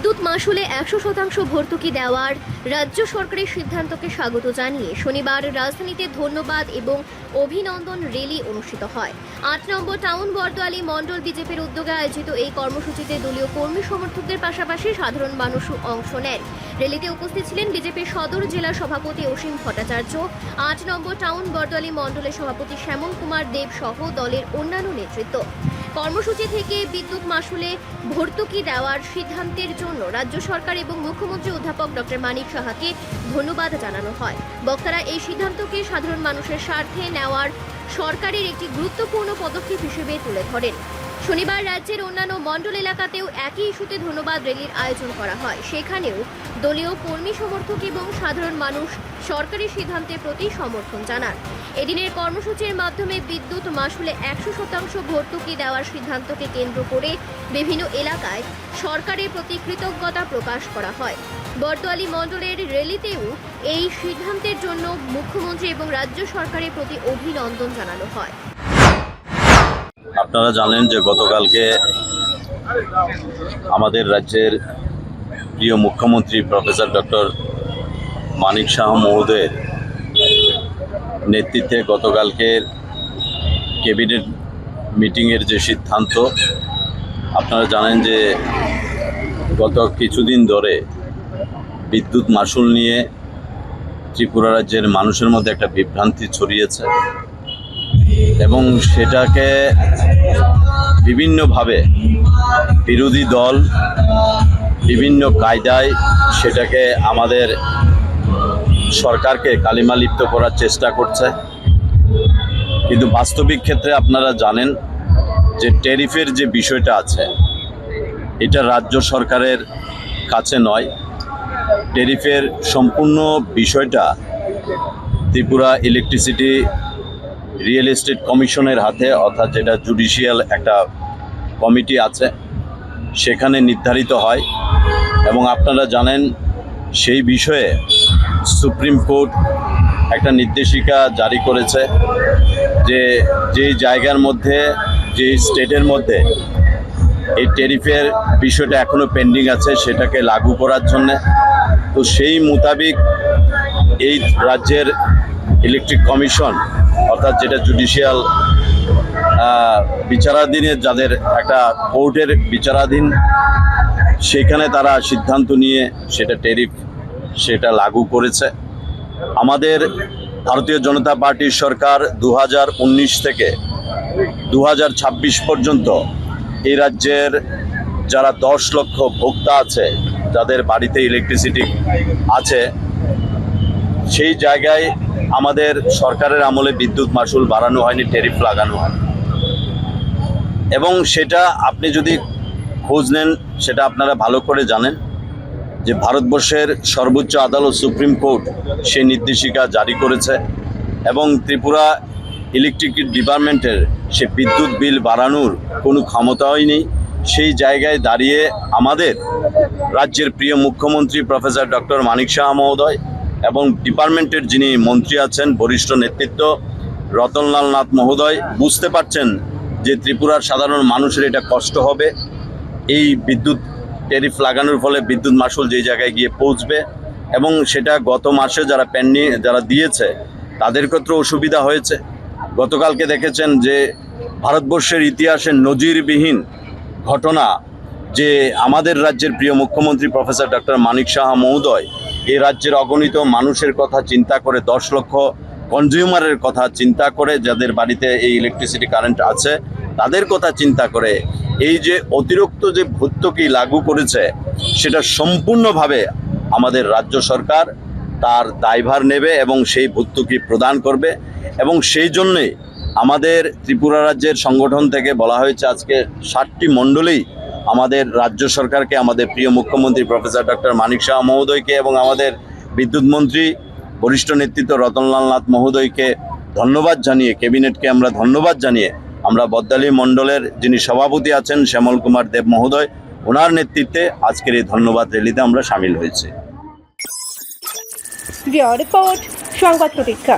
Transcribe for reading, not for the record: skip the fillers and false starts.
বিদ্যুৎ মাশুলে 100% ভর্তুকি দেওয়ার রাজ্য সরকারের সিদ্ধান্তকে স্বাগত জানিয়ে শনিবার রাজধানীতে ধন্যবাদ এবং অভিনন্দন র্যালি অনুষ্ঠিত হয়। 8 নম্বর টাউন বরদোয়ালি মণ্ডল বিজেপির উদ্যোগে আয়োজিত এই কর্মসূচিতে দলীয় কর্মী সমর্থকদের পাশাপাশি সাধারণ মানুষও অংশ নেন। র্যালিতে উপস্থিত ছিলেন বিজেপির সদর জেলা সভাপতি অসীম ভট্টাচার্য, 8 নম্বর টাউন বরদোয়ালি মণ্ডলের সভাপতি শ্যামল কুমার দেব সহ দলের অন্যান্য নেতৃত্ব। কর্মসূচি থেকে বিদ্যুৎ মাশুলে ভর্তুকি দেওয়ার সিদ্ধান্তের জন্য রাজ্য সরকার এবং মুখ্যমন্ত্রী অধ্যাপক ডক্টর মানিক সাহাকে ধন্যবাদ জানানো হয়। বক্তারা এই সিদ্ধান্তকে সাধারণ মানুষের স্বার্থে নেওয়ার সরকারের একটি গুরুত্বপূর্ণ পদক্ষেপ হিসেবে তুলে ধরেন। শনিবার রাজ্যের অন্যান্য মণ্ডল এলাকাতেও একই ইস্যুতে ধন্যবাদ র্যালির আয়োজন করা হয়। সেখানেও দলীয় কর্মী সমর্থক এবং সাধারণ মানুষ সরকারি সিদ্ধান্তের প্রতি সমর্থন জানান। এদিনের কর্মসূচির মাধ্যমে বিদ্যুৎ মাশুলে 100% ভর্তুকি দেওয়ার সিদ্ধান্তকে কেন্দ্র করে বিভিন্ন এলাকায় সরকারের প্রতি কৃতজ্ঞতা প্রকাশ করা হয়। বরদোয়ালি মণ্ডলের র্যালিতেও এই সিদ্ধান্তের জন্য মুখ্যমন্ত্রী এবং রাজ্য সরকারের প্রতি অভিনন্দন জানানো হয়। আপনারা জানেন যে গতকালকে আমাদের রাজ্যের প্রিয় মুখ্যমন্ত্রী প্রফেসর ডক্টর মানিক সাহা মহোদয়ের নেতৃত্বে গতকালকের ক্যাবিনেট মিটিংয়ের যে সিদ্ধান্ত, আপনারা জানেন যে গত কিছুদিন ধরে বিদ্যুৎ মাশুল নিয়ে ত্রিপুরা রাজ্যের মানুষের মধ্যে একটা বিভ্রান্তি ছড়িয়েছে এবং সেটাকে বিভিন্নভাবে বিরোধী দল বিভিন্ন কায়দায় সেটাকে আমাদের সরকারকে কালিমা লিপ্ত করার চেষ্টা করছে। কিন্তু বাস্তবিক ক্ষেত্রে আপনারা জানেন যে ট্যারিফের যে বিষয়টা আছে এটা রাজ্য সরকারের কাছে নয়। ট্যারিফের সম্পূর্ণ বিষয়টা ত্রিপুরা ইলেকট্রিসিটি রিয়েল এস্টেট কমিশনের হাতে, অর্থাৎ যেটা জুডিশিয়াল একটা কমিটি আছে সেখানে নির্ধারিত হয়। এবং আপনারা জানেন সেই বিষয়ে সুপ্রিম কোর্ট একটা নির্দেশিকা জারি করেছে যে যেই জায়গার মধ্যে, যে স্টেটের মধ্যে এই ট্যারিফের বিষয়টা এখনও পেন্ডিং আছে সেটাকে লাগু করার জন্যে। তো সেই মোতাবিক এই রাজ্যের ইলেকট্রিক কমিশন, অর্থাৎ যেটা জুডিশিয়াল বিচারাধীনের, যাদের একটা কোর্টের বিচারাধীন, সেখানে তারা সিদ্ধান্ত নিয়ে সেটা ট্যারিফ সেটা লাগু করেছে। আমাদের ভারতীয় জনতা পার্টির সরকার 2019 থেকে 2026 পর্যন্ত এই রাজ্যের যারা 10 লক্ষ ভোক্তা আছে, যাদের বাড়িতে ইলেকট্রিসিটি আছে, সেই জায়গায় আমাদের সরকারের আমলে বিদ্যুৎ মাশুল বাড়ানো হয়নি, ট্যারিফ লাগানো হয়। এবং সেটা আপনি যদি খোঁজ নেন সেটা আপনারা ভালো করে জানেন যে ভারতবর্ষের সর্বোচ্চ আদালত সুপ্রিম কোর্ট সেই নির্দেশিকা জারি করেছে এবং ত্রিপুরা ইলেকট্রিক ডিপার্টমেন্টের সে বিদ্যুৎ বিল বাড়ানোর কোনো ক্ষমতাই নেই। সেই জায়গায় দাঁড়িয়ে আমাদের রাজ্যের প্রিয় মুখ্যমন্ত্রী প্রফেসর ডক্টর মানিক সাহা মহোদয় এবং ডিপার্টমেন্টের যিনি মন্ত্রী আছেন, বরিষ্ঠ নেতৃত্ব রতনলাল নাথ মহোদয় বুঝতে পারছেন যে ত্রিপুরার সাধারণ মানুষের এটা কষ্ট হবে। এই বিদ্যুৎ ট্যারিফ লাগানোর ফলে বিদ্যুৎ মাশুল যেই জায়গায় গিয়ে পৌঁছবে এবং সেটা গত মাসে যারা দিয়েছে তাদের ক্ষেত্রেও অসুবিধা হয়েছে। গতকালকে দেখেছেন যে ভারতবর্ষের ইতিহাসের নজিরবিহীন ঘটনা যে আমাদের রাজ্যের প্রিয় মুখ্যমন্ত্রী প্রফেসর ডক্টর মানিক সাহা মহোদয় এই রাজ্যের অগণিত মানুষের কথা চিন্তা করে, 10 লক্ষ কনজিউমারের কথা চিন্তা করে, যাদের বাড়িতে এই ইলেকট্রিসিটি কারেন্ট আছে তাদের কথা চিন্তা করে এই যে অতিরিক্ত যে ভর্তুকি লাগু করেছে সেটা সম্পূর্ণভাবে আমাদের রাজ্য সরকার তার দায়ভার নেবে এবং সেই ভর্তুকি প্রদান করবে। এবং সেই জন্যে আমাদের ত্রিপুরা রাজ্যের সংগঠন থেকে বলা হয়েছে আজকে 60টি মণ্ডলেই আমাদের রাজ্য সরকারকে, আমাদের প্রিয় মুখ্যমন্ত্রী প্রফেসর ডক্টর মানিক সাহা মহোদয়কে এবং আমাদের বিদ্যুৎ মন্ত্রী বরিষ্ঠ নেতৃত্ব রতনলাল নাথ মহোদয়কে ধন্যবাদ জানিয়ে, ক্যাবিনেটকে আমরা ধন্যবাদ জানিয়ে আমরা বরদোয়ালি মণ্ডলের যিনি সভাপতি আছেন শ্যামল কুমার দেব মহোদয়, ওনার নেতৃত্বে আজকের এই ধন্যবাদ র্যালিতে আমরা সামিল হয়েছি। রিপোর্ট সংবাদ প্রতীক্ষা।